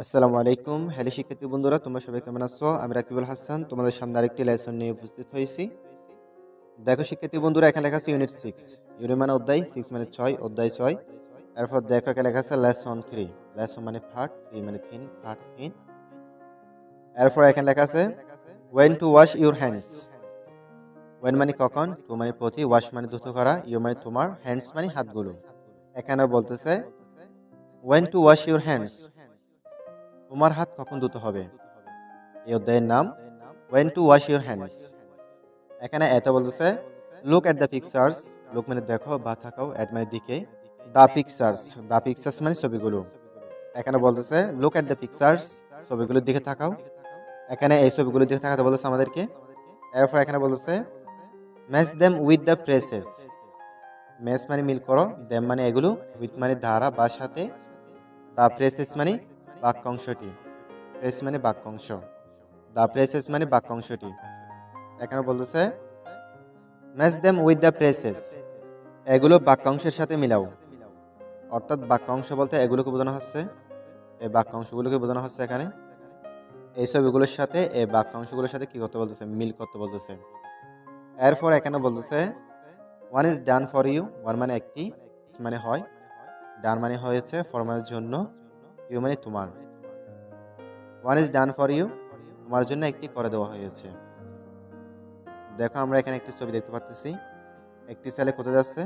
আসসালামু আলাইকুম। হ্যালো শিক্ষার্থী বন্ধুরা, তোমরা সবাই কেমন আছো? আমি রাকিবুল হাসান তোমাদের সামনে আরেকটি লেসন নিয়ে উপস্থিত হয়েছি। দেখো শিক্ষার্থী বন্ধুরা, এখানে লেখা আছে ইউনিট 6। ইউনিট মানে অধ্যায়, 6 মানে 6, অধ্যায় 6। এরপর দেখো এখানে লেখা আছে লেসন 3। লেসন মানে পার্ট, 3 মানে থিন, পার্ট 3। এরপর এখানে লেখা আছে when to wash your hands। when মানে কখন, to মানে প্রতি, ওয়াশ মানে ধুত করা, ইউ মানে তোমার, হ্যান্ডস মানে হাতগুলো। এখানে বলতেছে when to wash your hands, তোমার হাত কখন ধুতে হবে। এই অধ্যায়ের নাম when to wash your hands। এখানে এত বলতেছে look at the pictures. Look মানে দেখো বা থাকাও, এট মানে দিকে, দ্য পিকচার্স মানে ছবিগুলো। এখানে বলতেছে লুক এট দ্য পিকচার্স, ছবিগুলোর দিকে তাকাও। এখানে এই ছবিগুলোর দিকে তাকাতে বলতেছে আমাদেরকে। এরপর এখানে বলতেছে match them with the phrases. Match মানে মিল করো, দেম মানে এগুলো, উইথ মানে দ্বারা বা সাথে, দ্য ফ্রেসেস মানে বাক্যাংশটি। ফ্রেস মানে বাক্যাংশ, দ্য ফ্রেসেস মানে বাক্যাংশটি। এখানে বলতেছে match them with the phrases, এগুলো বাক্যাংশের সাথে মিলাও। অর্থাৎ বাক্যাংশ বলতে এগুলোকে বোঝানো হচ্ছে, এই বাক্যাংশগুলোকে বোঝানো হচ্ছে এখানে। এই ছবিগুলোর সাথে এই বাক্যাংশগুলোর সাথে কি করতে বলতেছে, মিল করতে বলতেছে। এরপর এখানে বলতেছে one is done for you. One মানে একটি, ইজ মানে হয়, ডান মানে হয়েছে, ফর মানে জন্য, ইউ মানে তোমার। One is done for you, তোমার জন্য একটি করে দেওয়া হয়েছে। দেখো আমরা এখানে একটি ছবি দেখতে পাচ্ছি। একটি ছেলে কোথায় যাচ্ছে,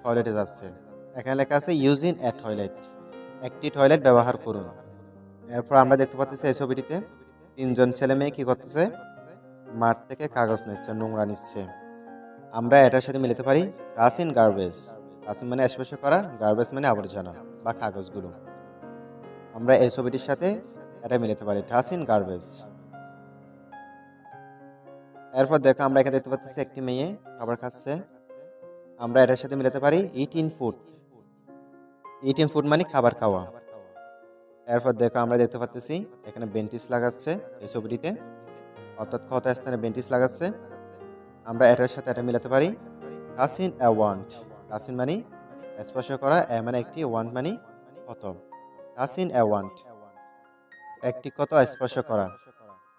টয়লেটে যাচ্ছে। এখানে লেখা আছে ইউজিং এ টয়লেট, একটি টয়লেট ব্যবহার করুন। এরপর আমরা দেখতে পাচ্ছি এই ছবিটিতে তিনজন ছেলে মেয়ে কি করতেছে, মাঠ থেকে কাগজ নিচ্ছে, নোংরা নিচ্ছে। আমরা এটার সাথে মিলাতে পারি ট্রাস ইন গার্বেজ। ট্রাস মানে স্পর্শ করা, গার্বেজ মানে আবর্জনা বা কাগজগুলো। আমরা এই ছবিটির সাথে এটা মিলাতে পারি ট্রাস ইন গার্বেজ। এরপর দেখো আমরা এখানে দেখতে পাচ্ছি একটি মেয়ে খাবার খাচ্ছে। আমরা এটার সাথে মিলাতে পারি it in food. It in food মানে খাবার খাওয়া। এরপর দেখো আমরা দেখতে পাচ্ছি এখানে বেন্টিস লাগাচ্ছে এই ছবিটিতে, অর্থাৎ ক্ষত স্থানে বেন্টিস লাগাচ্ছে। আমরা এটার সাথে এটা মিলাতে পারি touch in a want. Touch in মানে স্পর্শ করা, এ মানে একটি, ওয়ান্ট মানে ক্ষত। টাচ ইন এ ওয়ান্ট, একটি ক্ষত স্পর্শ করা,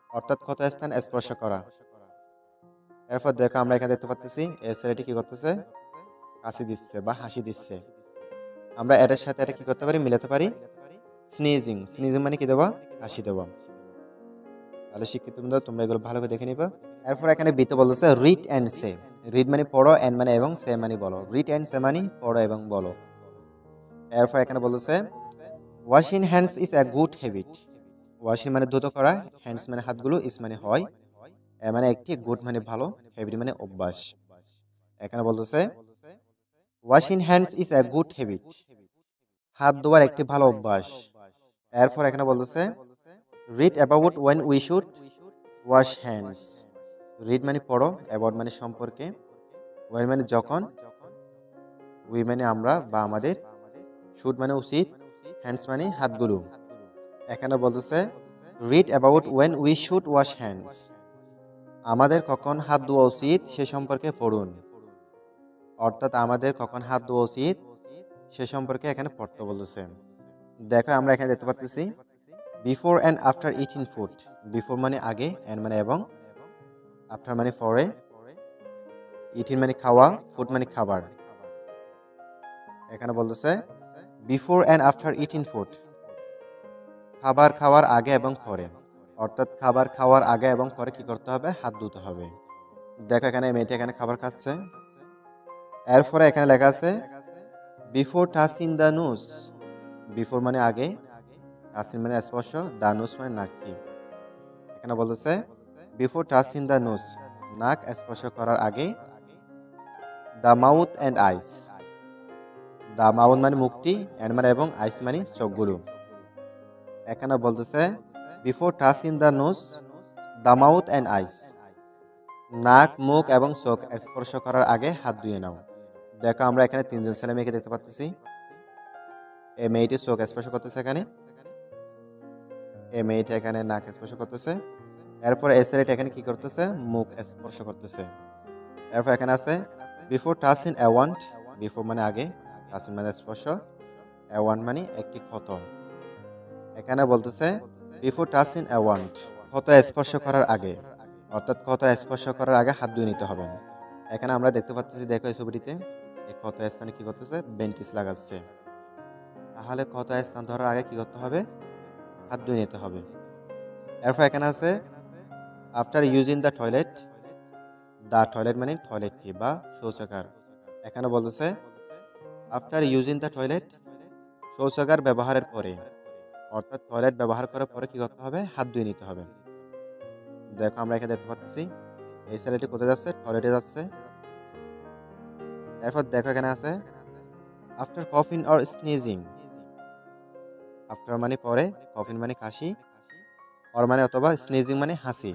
অর্থাৎ ক্ষত স্থান স্পর্শ করা। এরপর দেখো আমরা এখানে দেখতে পাচ্ছি এই ছেলেটি কি করতেছে, কাশি দিচ্ছে বা হাসি দিচ্ছে। আমরা এটার সাথে এটা কি করতে পারি, মিলাতে পারি স্নিজিং। স্নিজিং মানে কি দেওয়া, হাসি দেওয়া। তাহলে শিক্ষিত বন্ধুরা তোমরা এগুলো ভালো করে দেখে নিবা। এরপর এখানে বিতে বলতেছে রিড অ্যান্ড সে। রিড মানে পড়ো, এন্ড মানে এবং, সে মানে বলো। রিড অ্যান্ড সে মানে পড়ো এবং বলো। এরপর এখানে বলতেছে washing hands is a good habit. Washing মানে ধুতো করা, হ্যান্ডস মানে হাতগুলো, ইজ মানে হয়, এ মানে একটি, গুড মানে ভালো, হ্যাবিট মানে অভ্যাস। এখানে বলতেছে washing hands is a good habit, হাত ধোয়ার একটি ভালো অভ্যাস। এরপর এখানে বলতেছে read about when we should wash hands. Read মানে পড়ো, অ্যাবাউট মানে সম্পর্কে, ওয়েন মানে যখন, উই মানে আমরা বা আমাদের, শুড মানে উচিত, হ্যান্ডস মানে হাতগুলো। এখানে বলতেছে read about when we should wash hands, আমাদের কখন হাত ধোয়া উচিত সে সম্পর্কে পড়ুন। অর্থাৎ আমাদের কখন হাত ধোয়া উচিত সে সম্পর্কে এখানে পড়তে বলতেছে। দেখো আমরা এখানে দেখতে পাচ্ছি before and after eating food. Before মানে আগে, অ্যান্ড মানে এবং, আফটার মানে পরে, ইটিং মানে খাওয়া, ফুড মানে খাবার। এখানে বলতেছে before and after eating food, খাবার খাওয়ার আগে এবং পরে। অর্থাৎ খাবার খাওয়ার আগে এবং পরে কি করতে হবে, হাত ধুতে হবে। দেখো এখানে মেয়েটি এখানে খাবার খাচ্ছে। এরপরে এখানে লেখা আছে before touching the nose. Before মানে আগে, টাচিং মানে স্পর্শ, দ্য নোজ মানে নাকটি। এখানে বলতেছে বিফোর টাচিং দ্য নোজ, নাক স্পর্শ করার আগে, the mouth and eyes. The mouth মানে মুখটি, অ্যান্ড মানে এবং, আইস মানে চোখগুলো। এখানে বলতেছে before touching the nose, the mouth and eyes, নাক, মুখ এবং চোখ স্পর্শ করার আগে হাত ধুয়ে নাও। দেখো আমরা এখানে তিনজন ছেলে মেয়েকে দেখতে পাচ্ছি। এই মেয়েটি চোখ স্পর্শ করতেছে এখানে, এই মেয়েটি এখানে নাক স্পর্শ করতেছে। এরপর এই ছেলেটি এখানে কি করতেছে, মুখ স্পর্শ করতেছে। এরপর এখানে আছে বিফোর টাচিং এ ওয়ান্ট। বিফোর মানে আগে, টাচিং মানে স্পর্শ, এ ওয়ান্ট মানে একটি ক্ষত। এখানে বলতেছে বিফোর টাচিং এ ওয়ান্ড, ক্ষত স্পর্শ করার আগে, অর্থাৎ ক্ষত স্পর্শ করার আগে হাত ধুয়ে নিতে হবে। এখানে আমরা দেখতে পাচ্ছি, দেখো এই ছবিটিতে এই ক্ষত স্থানে কি করতেছে, বেন্টিস লাগাচ্ছে। তাহলে ক্ষত স্থান ধরার আগে কি করতে হবে, হাত ধুয়ে নিতে হবে। এরপর এখানে আছে আফটার ইউজিং দ্য টয়লেট মানে টয়লেটটি বা শৌচাগার। এখানে বলতেছে আফটার ইউজিং দ্য টয়লেট, শৌচাগার ব্যবহারের পরে, অর্থাৎ টয়লেট ব্যবহার করার পরে কি করতে হবে, হাত ধুয়ে নিতে হবে। দেখো আমরা এখানে দেখতে পাচ্ছি এই ছেলেটি কোথায় যাচ্ছে, টয়লেটে যাচ্ছে। এরপর দেখো এখানে আছে আফটার কফিং অর স্নিজিং, আফটার মানে পরে, কফিন মানে কাশি, অর মানে অথবা, স্নিজিং মানে হাসি।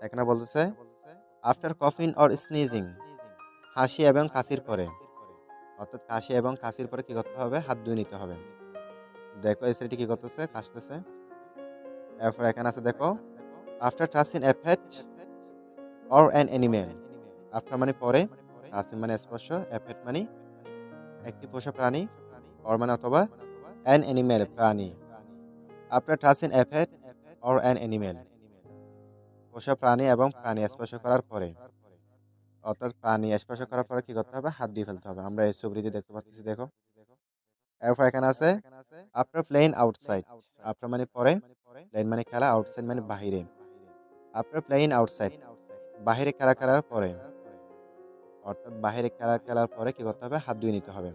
এখানে বলতেছে আফটার কফিং অর স্নিজিং, হাসি এবং কাশির পরে, অর্থাৎ কাশি এবং কাশির পরে কি করতে হবে, হাত ধুয়ে নিতে হবে। দেখো এই ছেলেটি কি করতেছে, কাশতেছে। এরপর এখানে আছে দেখো after touching a pet or an animal, after মানে পরে, টাচিং মানে স্পর্শ, এ পেট মানে একটি পোষা প্রাণী, অর মানে অথবা, অ্যান অ্যানিমেল প্রাণী। After touching a pet or an animal, পোষা প্রাণী এবং প্রাণী স্পর্শ করার পরে, অর্থাৎ প্রাণী স্পর্শ করার পরে কি করতে হবে, হাত দিয়ে ফেলতে হবে। আমরা এই ছবিটিতে দেখতে পাচ্ছি, দেখো। এরপর এখানে আছে আফটার প্লেইং আউটসাইড, আফটার মানে পরে, প্লেইং মানে খেলা, আউটসাইড মানে বাহিরে। আফটার প্লেইং আউটসাইড, বাহিরে খেলা খেলার পরে, অর্থাৎ বাহিরে খেলা খেলার পরে কি করতে হবে, হাত ধুয়ে নিতে হবে।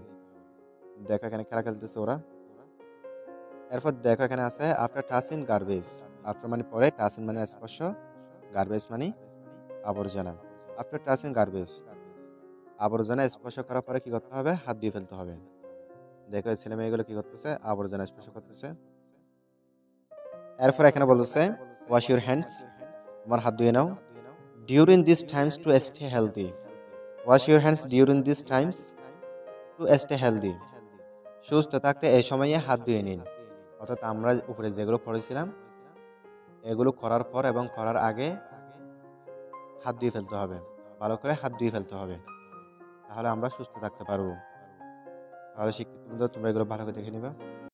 দেখো এখানে খেলা খেলতেছে ওরা। এরপর দেখো এখানে আছে আফটার টাচিং গার্বেজ, আফটার মানে পরে, টাচিং মানে স্পর্শ, গার্বেজ মানে আবর্জনা। আফটার টাচিং গার্বেজ, আবর্জনা স্পর্শ করার পরে কি করতে হবে, হাত দিয়ে ফেলতে হবে। দেখো এই ছেলে মেয়েগুলো কি করতেছে, আবর্জনা স্পর্শ করতেছে। এরপর এখানে বলতেছে ওয়াশ ইউর হ্যান্ডস, তোমার হাত ধুয়ে নাও। During this times to stay healthy, wash your hands during this times to stay healthy, সুস্থ থাকতে এই সময়ে হাত ধুয়ে নিন। অর্থাৎ আমরা উপরে যেগুলো পড়েছিলাম এগুলো করার পর এবং করার আগে হাত ধুয়ে ফেলতে হবে, ভালো করে হাত ধুয়ে ফেলতে হবে, তাহলে আমরা সুস্থ থাকতে পারবো। তাহলে শিক্ষিত বন্ধুরা, তোমরা এগুলো ভালো করে দেখে নিবা।